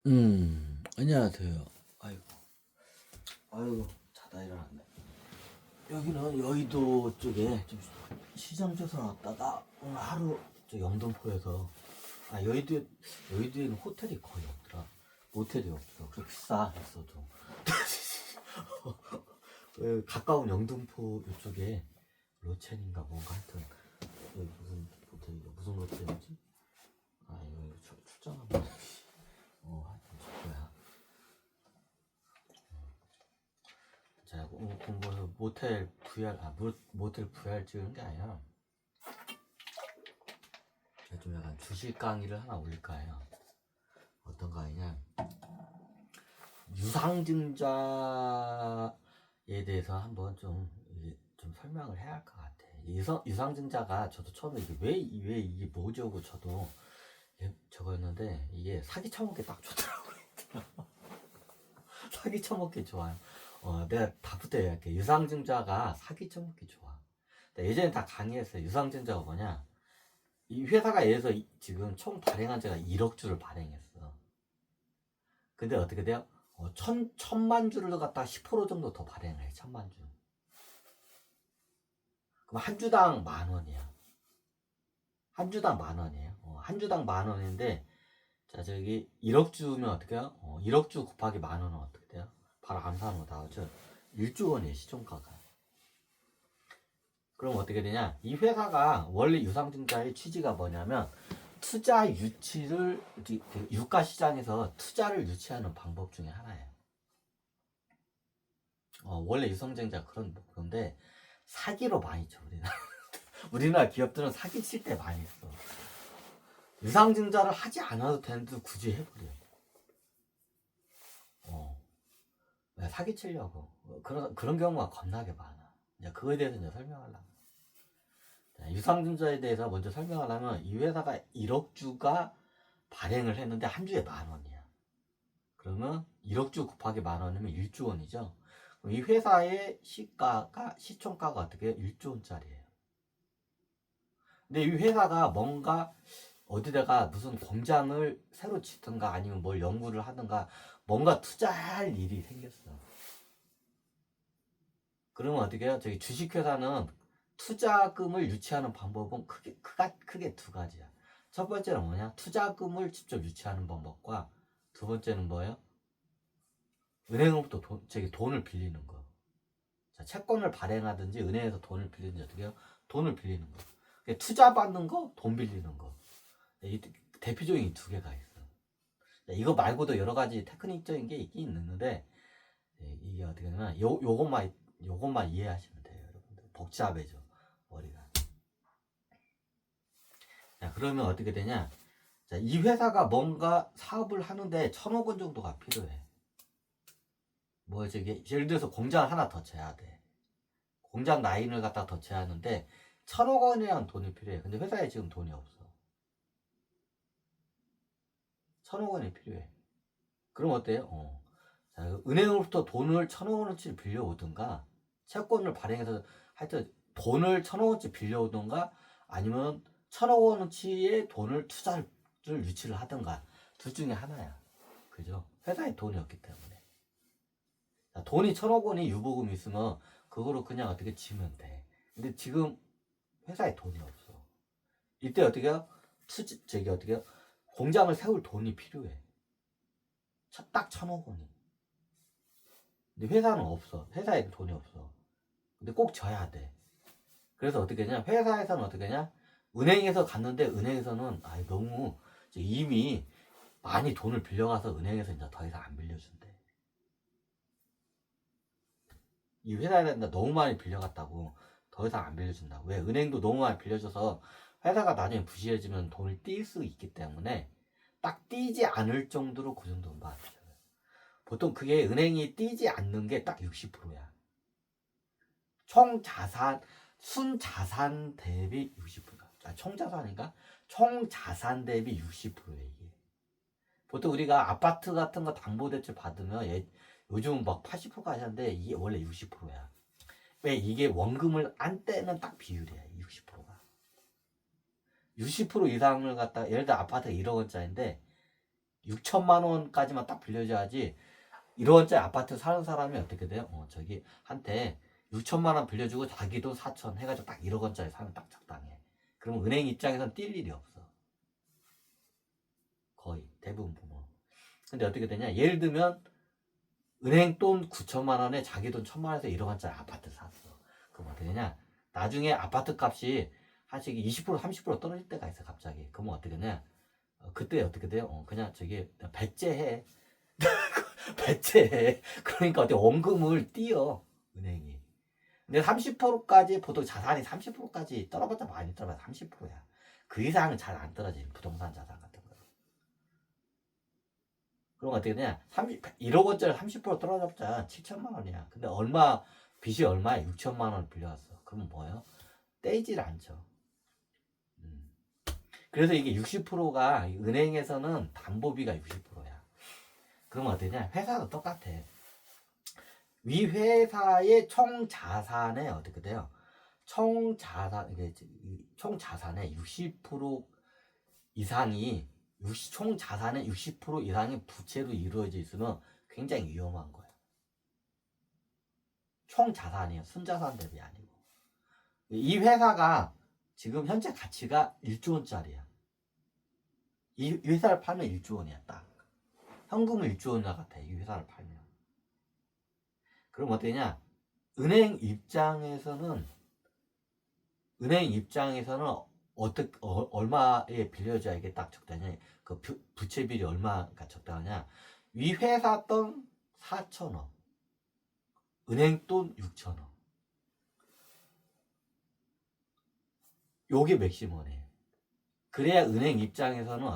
안녕하세요. 아이고, 아이고, 자다 일어났네. 여기는 여의도 쪽에 좀 시장 조사 왔다가 오늘 하루 저 영등포에서 여의도에는 호텔이 거의 없더라. 모텔이 없어. 그래 비싸 했어도. 가까운 영등포 이쪽에 로첸인가 뭔가 하여튼 여기 무슨 호텔이죠? 무슨 호텔이지? 아 이거 출장하면 하여튼 저거야. 제가 공부해서 모텔 VR 모텔 VR 찍은 게 아니라 제가 좀 약간 주식 강의를 하나 올릴까 해요. 어떤 강의냐, 유상증자에 대해서 한번 좀 설명을 해야 할 것 같아. 유상증자가 저도 처음에 왜 이게 뭐지 하고 저도 저거였는데 이게 사기 쳐먹기 딱 좋더라고요. 사기 쳐먹기 좋아요. 내가 답부터 얘기할게. 유상증자가 사기 쳐먹기 좋아. 예전에 다 강의했어요. 유상증자가 뭐냐? 이 회사가 예에서 지금 총 발행한 제가 1억 주를 발행했어. 근데 어떻게 돼요? 천만 주를 갖다 10% 정도 더 발행을 해. 천만 주. 그럼 한 주당 10,000원이야. 한 주당 10,000원이에요. 한 주당 10,000원인데, 자, 저기 1억 주면 어떻게 해요? 1억 주 곱하기 10,000원은 어떻게 돼요? 바로 암산으로 나오죠. 1조 원이에요, 시총가가. 그럼 어떻게 되냐? 이 회사가 원래 유상증자의 취지가 뭐냐면, 투자 유치를, 유가 시장에서 투자를 유치하는 방법 중에 하나예요. 원래 유상증자 그런 목표인데, 사기로 많이 쳐, 우리나라. 우리나라 기업들은 사기 칠 때 많이 써. 유상증자를 하지 않아도 되는데 굳이 해버려. 왜 사기 치려고. 그런 경우가 겁나게 많아. 이제 그거에 대해서 이제 설명하려고. 유상증자에 대해서 먼저 설명하려면 이 회사가 1억 주가 발행을 했는데 한 주에 10,000원이야. 그러면 1억 주 곱하기 10,000원이면 1조 원이죠. 그럼 이 회사의 시총가가 어떻게 해요? 1조 원짜리예요. 근데 이 회사가 뭔가 어디다가 무슨 공장을 새로 짓든가 아니면 뭘 연구를 하든가 뭔가 투자할 일이 생겼어. 그러면 어떻게 해요? 저기 주식회사는 투자금을 유치하는 방법은 크게 두 가지야. 첫 번째는 뭐냐? 투자금을 직접 유치하는 방법과 두 번째는 뭐예요? 은행으로부터 돈을 빌리는 거. 자, 채권을 발행하든지 은행에서 돈을 빌리든지 어떻게 해요? 돈을 빌리는 거. 투자 받는 거, 돈 빌리는 거. 이 대표적인 이 두 개가 있어. 이거 말고도 여러 가지 테크닉적인 게 있긴 있는데 이게 어떻게 되냐면 요것만 이해하시면 돼요, 여러분들. 복잡해져 머리가. 자, 그러면 어떻게 되냐? 자, 이 회사가 뭔가 사업을 하는데 1,000억 원 정도가 필요해. 뭐 저기 예를 들어서 공장을 하나 더 쳐야 돼. 공장 라인을 갖다 더 쳐야 하는데 1,000억 원이라는 돈이 필요해. 근데 회사에 지금 돈이 없어. 1,000억 원이 필요해. 그럼 어때요? 자, 은행으로부터 돈을 1,000억 원어치 빌려오든가 채권을 발행해서 하여튼 돈을 1,000억 원치 빌려오든가 아니면 1,000억 원어치의 돈을 투자를 유치를 하든가 둘 중에 하나야. 그죠? 회사에 돈이 없기 때문에. 자, 돈이 1,000억 원이 유보금이 있으면 그거로 그냥 어떻게 지면 돼. 근데 지금 회사에 돈이 없어. 이때 어떻게 해요? 저기 어떻게 해요? 공장을 세울 돈이 필요해. 딱 1,000억 원이. 근데 회사는 없어. 회사에 돈이 없어. 근데 꼭 져야 돼. 그래서 어떻게 하냐? 회사에서는 어떻게 하냐? 은행에서 갔는데 은행에서는 너무 이미 많이 돈을 빌려가서 은행에서 이제 더 이상 안 빌려준대. 이 회사에 너무 많이 빌려갔다고 더 이상 안 빌려준다. 왜? 은행도 너무 많이 빌려줘서 회사가 나중에 부실해지면 돈을 뛸 수 있기 때문에 딱 띄지 않을 정도로 그 정도는 받아줘요. 보통 그게 은행이 띄지 않는 게 딱 60%야. 총 자산, 순자산 대비 60%. 총 자산인가? 총 자산 대비 60%에 이게. 보통 우리가 아파트 같은 거 담보대출 받으면 요즘 막 80%까지 하는데 이게 원래 60%야. 왜? 이게 원금을 안 떼는 딱 비율이야. 60%가. 60% 이상을 갖다 예를 들어 아파트가 1억 원짜리인데 6천만 원까지만 딱 빌려줘야지 1억원짜리 아파트 사는 사람이 어떻게 돼요? 저기 한테 6천만 원 빌려주고 자기 돈 4천 해가지고 딱 1억원짜리 사면 딱 적당해. 그러면 은행 입장에서는 뛸 일이 없어. 거의 대부분 보면. 근데 어떻게 되냐? 예를 들면 은행 돈 9천만 원에 자기 돈 1천만 원에서 1억원짜리 아파트 샀어. 그럼 어떻게 되냐? 나중에 아파트 값이 한씩 20% 30% 떨어질 때가 있어 갑자기. 그러면 어떻게 되냐? 그때 어떻게 돼요? 그냥 저기 배째해. 배째해. 그러니까 어떻게 원금을 띄어 은행이. 근데 30%까지 보통 자산이 30%까지 떨어봤자 많이 떨어봐. 30%야. 그 이상은 잘 안 떨어지. 부동산 자산 같은 거. 그럼 어떻게 되냐? 1억 원짜리 30% 떨어졌자 7천만 원이야. 근데 빚이 얼마야? 6천만 원을 빌려왔어. 그러면 뭐예요? 떼질 않죠. 그래서 이게 60%가 은행에서는 담보비가 60%야. 그러면 어떠냐? 회사도 똑같아. 위 회사의 총 자산에 어떻게 돼요? 총 자산의 60% 이상이 총 자산의 60% 이상이 부채로 이루어져 있으면 굉장히 위험한 거예요. 총 자산이에요. 순자산 대비 아니고. 이 회사가 지금 현재 가치가 1조 원짜리야. 이 회사를 팔면 1조 원이야, 딱. 현금을 1조 원 같아, 이 회사를 팔면. 그럼 어떠냐? 은행 입장에서는 얼마에 빌려줘야 이게 딱 적당하냐? 그 부채 비율이 얼마가 적당하냐? 이 회사 돈 4천억, 은행 돈 6천억. 요게 맥시멈이에요. 그래야 은행 입장에서는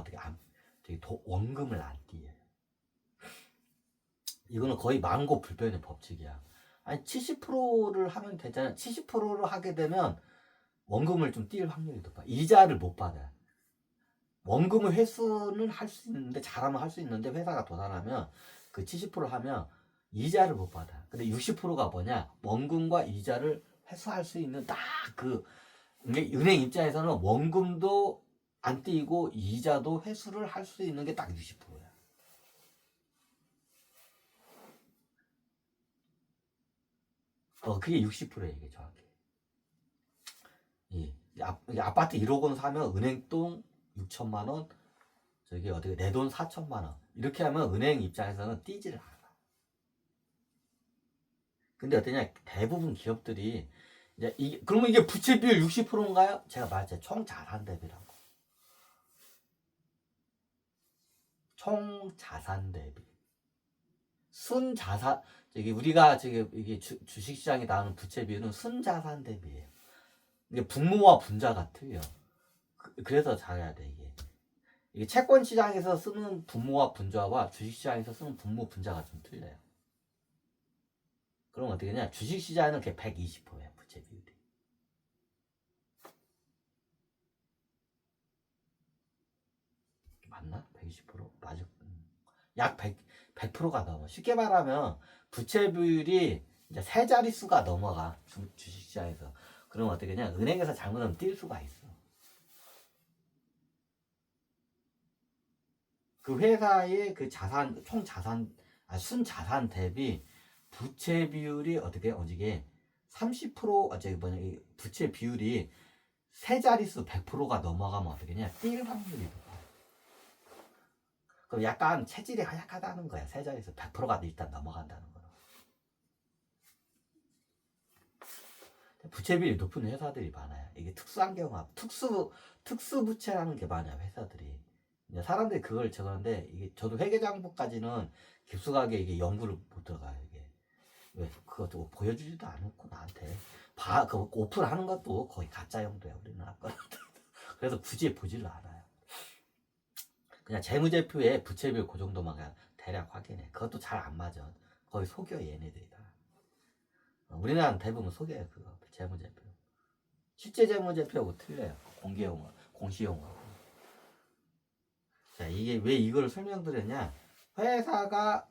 원금을 안 띄어요. 이거는 거의 만고불변의 법칙이야. 아니 70%를 하면 되잖아. 70%를 하게 되면 원금을 좀 띄울 확률이 높아. 이자를 못 받아. 원금을 회수는 할 수 있는데 잘하면 할 수 있는데 회사가 도산하면 그 70% 하면 이자를 못 받아. 근데 60%가 뭐냐? 원금과 이자를 회수할 수 있는 딱 은행 입장에서는 원금도 안 띄고 이자도 회수를 할 수 있는 게 딱 60%야. 그게 60%야 이게 정확히. 아파트 1억 원 사면 은행 돈 6천만 원, 저기 어떻게 내 돈 4천만 원 이렇게 하면 은행 입장에서는 띄지를 않아. 근데 어떠냐? 대부분 기업들이 그러면 이게 부채 비율 60%인가요? 제가 말했죠. 총 자산 대비라고. 총 자산 대비. 순자산 우리가 이게 주식시장에 나오는 부채 비율은 순자산 대비예요. 이게 분모와 분자가 틀려. 그래서 잘해야 돼 이게 채권 시장에서 쓰는 분모와 분자와 주식 시장에서 쓰는 분모 분자가 좀 틀려요. 그럼 어떻게 되냐? 주식 시장은 120%야 부채 비율이. 맞나? 120%? 맞아. 약 100%가 넘어. 쉽게 말하면 부채 비율이 이제 세 자릿수가 넘어가 주식 시장에서. 그럼 어떻게 되냐? 은행에서 잘못하면 뛸 수가 있어. 그 회사의 그 순자산 대비 부채 비율이 어떻게 30% 부채 비율이 세 자릿수 100%가 넘어가면 어떻게냐? 뛸 확률이 높아. 그럼 약간 체질이 하약하다는 거야. 세 자릿수 100%가 일단 넘어간다는 거야. 부채 비율이 높은 회사들이 많아요. 이게 특수한 경우가 특수 부채라는 게 많아요. 회사들이. 사람들이 그걸 적었는데 이게 저도 회계장부까지는 깊숙하게 이게 연구를 못 들어가요. 이게 왜 그것도 보여주지도 않고 나한테 그 오픈하는 것도 거의 가짜 용도야 우리나라 거. 그래서 굳이 보지를 않아요. 그냥 재무제표에 부채비율 그 정도만 그냥 대략 확인해. 그것도 잘 안 맞아. 거의 속여 얘네들이 다. 우리나라는 대부분 속여요 그거 재무제표. 실제 재무제표하고 틀려요. 공시용어. 자, 이게 왜 이걸 설명드렸냐? 회사가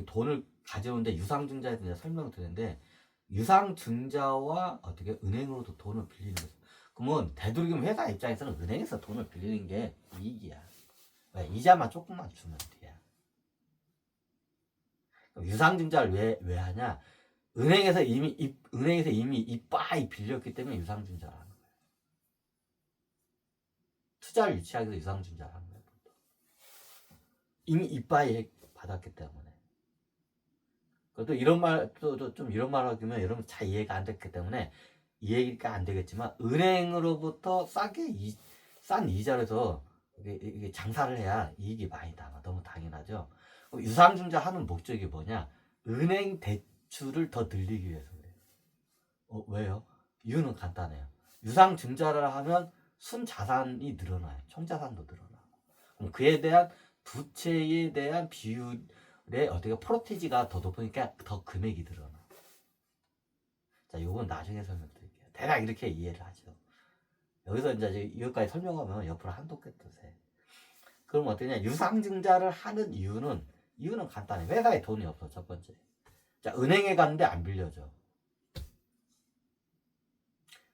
돈을 가져오는데 유상증자에 대해 설명드렸는데 유상증자와 어떻게 은행으로도 돈을 빌리는 거죠. 그러면 되도록이면 회사 입장에서는 은행에서 돈을 빌리는 게 이익이야. 왜? 이자만 조금만 주면 돼. 유상증자를 왜 하냐? 은행에서 이미 이빠이 빌렸기 때문에 유상증자를 하는 거예요. 투자를 유치하기 위해서 유상증자를 하는 거예요. 이미 이빠이 받았기 때문에. 또 이런 말, 좀 이런 말 하면 여러분 잘 이해가 안 됐기 때문에 이해가 안 되겠지만, 은행으로부터 싼 이자로서 이게 장사를 해야 이익이 많이 나와. 너무 당연하죠. 유상증자 하는 목적이 뭐냐? 은행 대출을 더 늘리기 위해서 그래요. 왜요? 이유는 간단해요. 유상증자를 하면 순자산이 늘어나요. 총자산도 늘어나고. 그럼 그에 대한 부채에 대한 비율의 어떻게 프로티지가 더 높으니까 더 금액이 늘어나. 자, 요건 나중에 설명드릴게요. 대략 이렇게 이해를 하죠. 여기서 이제 이것까지 설명하면 옆으로 한도 끝도 세. 그럼 어떠냐? 유상증자를 하는 이유는 간단해. 회사에 돈이 없어, 첫 번째. 자, 은행에 갔는데 안 빌려줘.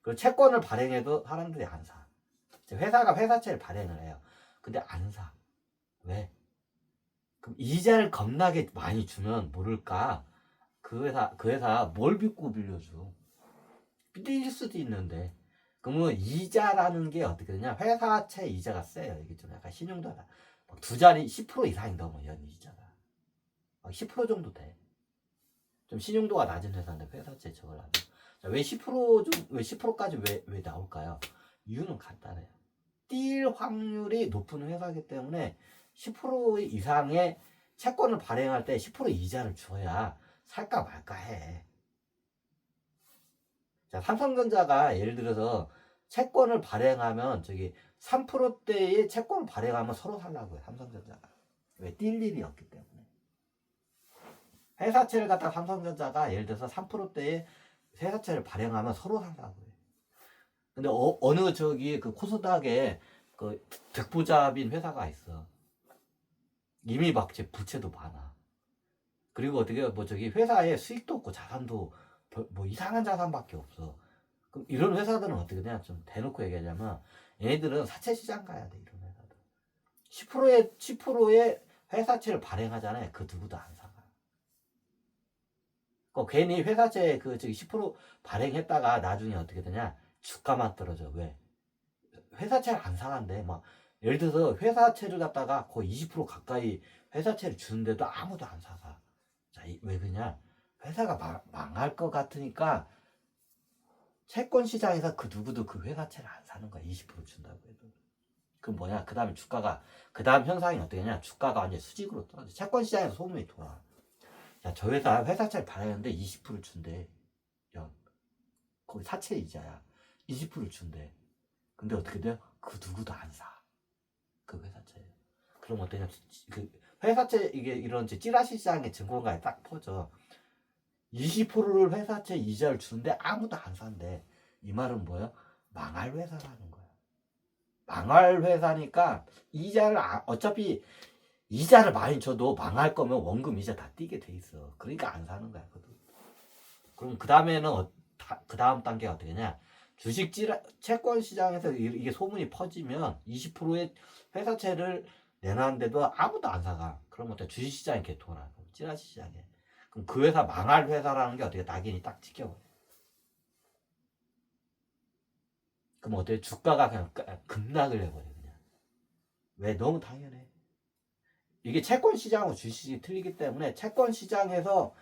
그리고 채권을 발행해도 사람들이 안 사. 회사가 회사채를 발행을 해요. 근데 안 사. 왜? 그럼 이자를 겁나게 많이 주면 모를까? 그 회사 뭘 믿고 빌려줘? 삐질 수도 있는데. 그러면 이자라는 게 어떻게 되냐? 회사채 이자가 세요. 이게 좀 약간 신용도가 두 자리 10% 이상이 넘어, 연 이자가. 10% 정도 돼. 좀 신용도가 낮은 회사인데 회사채 저걸 하면. 자, 왜 10%까지 왜 나올까요? 이유는 간단해요. 뛸 확률이 높은 회사이기 때문에 10% 이상의 채권을 발행할 때 10% 이자를 줘야 살까 말까 해. 자, 삼성전자가 예를 들어서 채권을 발행하면 3%대의 채권을 발행하면 서로 살라고 해요. 삼성전자가. 왜? 뛸 일이 없기 때문에. 회사채를 갖다 삼성전자가 예를 들어서 3%대의 회사채를 발행하면 서로 살라고 해요. 근데 어느 그 코스닥에 그 득부잡인 회사가 있어. 이미 막 부채도 많아. 그리고 어떻게 회사에 수익도 없고 자산도 뭐 이상한 자산밖에 없어. 그럼 이런 회사들은 어떻게 되냐? 좀 대놓고 얘기하자면 얘네들은 사채 시장 가야 돼. 이런 회사들. 10%의 회사채를 발행하잖아요. 그 누구도 안 사가. 괜히 회사채 10% 발행했다가 나중에 어떻게 되냐? 주가만 떨어져. 왜? 회사채를 안 사간대. 막 예를 들어서 회사채를 갖다가 거의 20% 가까이 회사채를 주는데도 아무도 안 사가. 자, 왜 그러냐? 회사가 망할 것 같으니까 채권 시장에서 그 누구도 그 회사채를 안 사는 거야. 20% 준다고 해도. 그럼 뭐냐? 그 다음 현상이 어떻게냐? 주가가 완전 수직으로 떨어져. 채권 시장에서 소문이 돌아. 야, 저 회사채를 발행했는데 20% 준대. 야, 거기 사채 이자야. 20% 준대. 근데 어떻게 돼요? 그 누구도 안 사. 그 회사채. 그럼 어떠냐? 그 회사채 이런 찌라시 시장의 증권가에 딱 퍼져. 20%를 회사채 이자를 주는데 아무도 안 산대. 이 말은 뭐야? 망할 회사라는 거야. 망할 회사니까 어차피 이자를 많이 줘도 망할 거면 원금 이자 다 띄게 돼 있어. 그러니까 안 사는 거야. 그럼 그 다음에는 그 다음 단계가 어떻게 되냐? 채권 시장에서 이게 소문이 퍼지면 20%의 회사채를 내놨는데도 아무도 안 사가. 그럼 어때? 주식시장이 개통하나? 찌라시 시장에. 그럼 그 회사 망할 회사라는 게 어떻게 낙인이 딱 찍혀버려. 그럼 어때? 주가가 그냥 급락을 해버려. 그냥. 왜? 너무 당연해. 이게 채권 시장하고 주식이 틀리기 때문에 채권 시장에서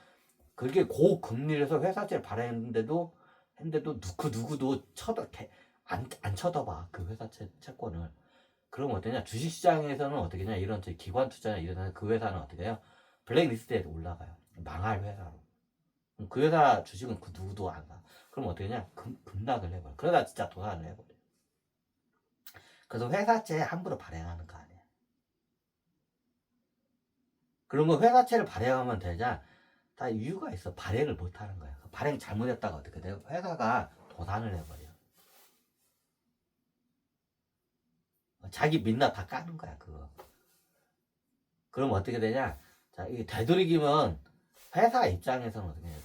그렇게 고금리에서 회사채를 발행했는데도 그 누구도 안 쳐다봐. 그 회사채 채권을. 그럼 어떠냐? 주식시장에서는 어떻게 냐? 이런 기관 투자나 이런 그 회사는 어떻게 해요? 블랙리스트에 올라가요. 망할 회사로. 그럼 그 회사 주식은 그 누구도 안 사. 그럼 어떻게 냐? 급락을 해버려. 그러다 진짜 도산을 해버려. 그래서 회사채 함부로 발행하는 거 아니야. 그러면 회사채를 발행하면 되냐? 다 이유가 있어. 발행을 못 하는 거야. 발행 잘못했다가 어떻게 돼요? 회사가 도산을 해버려. 자기 민낯 다 까는 거야, 그거. 그럼 어떻게 되냐? 자, 이게 되도록이면 회사 입장에서는 어떻게 해요?